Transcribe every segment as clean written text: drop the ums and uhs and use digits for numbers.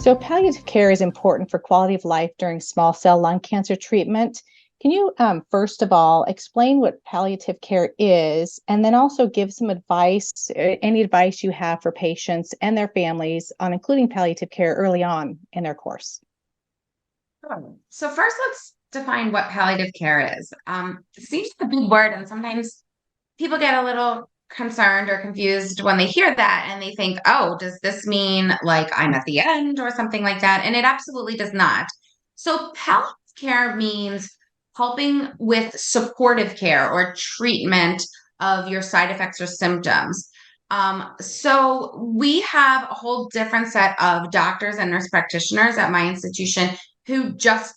So, palliative care is important for quality of life during small cell lung cancer treatment. Can you, first of all, explain what palliative care is, and then also give some advice, any advice you have for patients and their families on including palliative care early on in their course? Sure. So first, let's define what palliative care is. It seems like a big word, and sometimes people get a little concerned or confused when they hear that, and they think, "Oh, does this mean like I'm at the end or something like that?" And it absolutely does not. So palliative care means helping with supportive care or treatment of your side effects or symptoms. So we have a whole different set of doctors and nurse practitioners at my institution who just,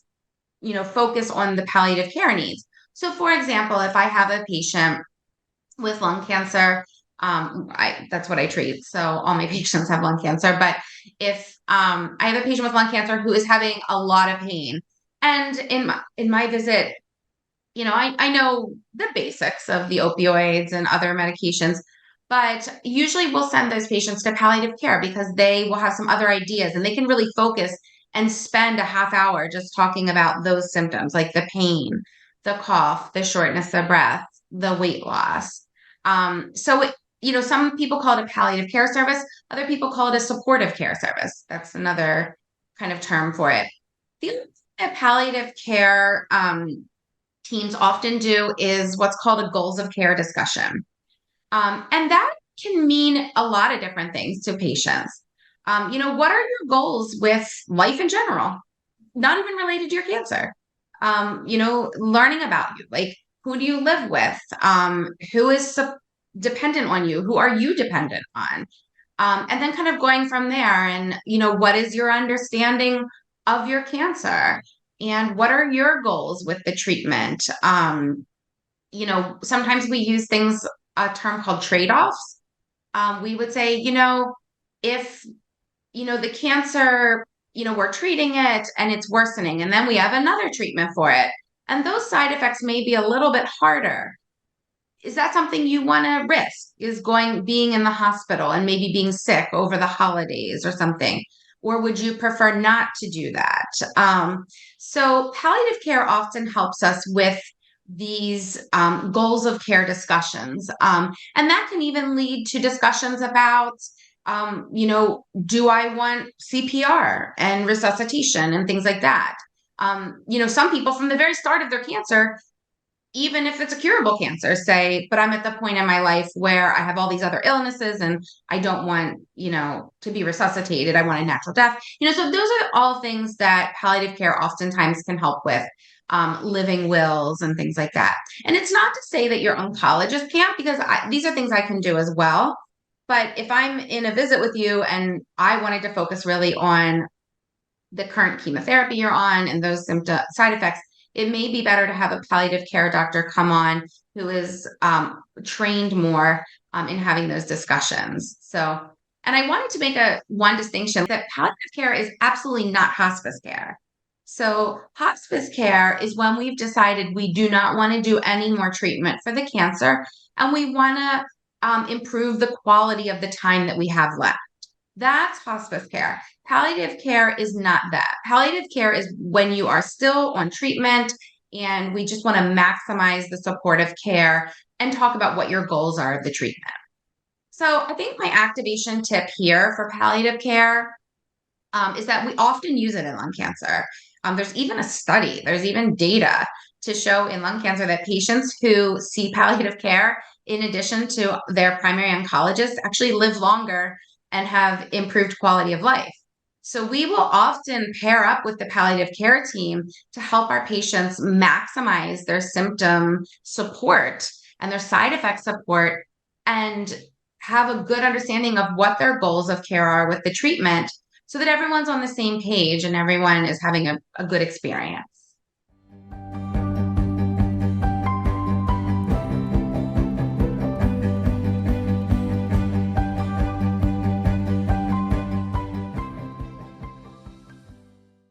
focus on the palliative care needs. So for example, if I have a patient with lung cancer, that's what I treat. So all my patients have lung cancer. But if I have a patient with lung cancer who is having a lot of pain, and in my visit, I know the basics of the opioids and other medications, but usually we'll send those patients to palliative care because they will have some other ideas and they can really focus and spend a half hour just talking about those symptoms like the pain, the cough, the shortness of breath, the weight loss. Some people call it a palliative care service, other people call it a supportive care service. That's another kind of term for it. The other thing that palliative care teams often do is what's called a goals of care discussion. And that can mean a lot of different things to patients. What are your goals with life in general? Not even related to your cancer. Learning about you, like who do you live with? Who is dependent on you? Who are you dependent on? And then kind of going from there and, what is your understanding of your cancer? And what are your goals with the treatment? Sometimes we use a term called trade-offs. We would say, if, the cancer, we're treating it and it's worsening, and then we have another treatment for it. And those side effects may be a little bit harder. Is that something you want to risk? Is being in the hospital and maybe being sick over the holidays or something? Or would you prefer not to do that? So palliative care often helps us with these goals of care discussions. And that can even lead to discussions about, do I want CPR and resuscitation and things like that? Some people from the very start of their cancer, even if it's a curable cancer, say, but I'm at the point in my life where I have all these other illnesses and I don't want, to be resuscitated. I want a natural death. So those are all things that palliative care oftentimes can help with, living wills and things like that. And it's not to say that your oncologist can't, because these are things I can do as well. But if I'm in a visit with you and I wanted to focus really on the current chemotherapy you're on and those symptom side effects, it may be better to have a palliative care doctor come on who is trained more in having those discussions. So, and I wanted to make one distinction that palliative care is absolutely not hospice care. So hospice care is when we've decided we do not want to do any more treatment for the cancer and we want to improve the quality of the time that we have left. That's hospice care. Palliative care is not that. Palliative care is when you are still on treatment and we just want to maximize the supportive care and talk about what your goals are of the treatment. So I think my activation tip here for palliative care is that we often use it in lung cancer. There's even a study, there's even data to show in lung cancer that patients who see palliative care, in addition to their primary oncologist, actually live longer and have improved quality of life. So we will often pair up with the palliative care team to help our patients maximize their symptom support and their side effect support and have a good understanding of what their goals of care are with the treatment so that everyone's on the same page and everyone is having a good experience.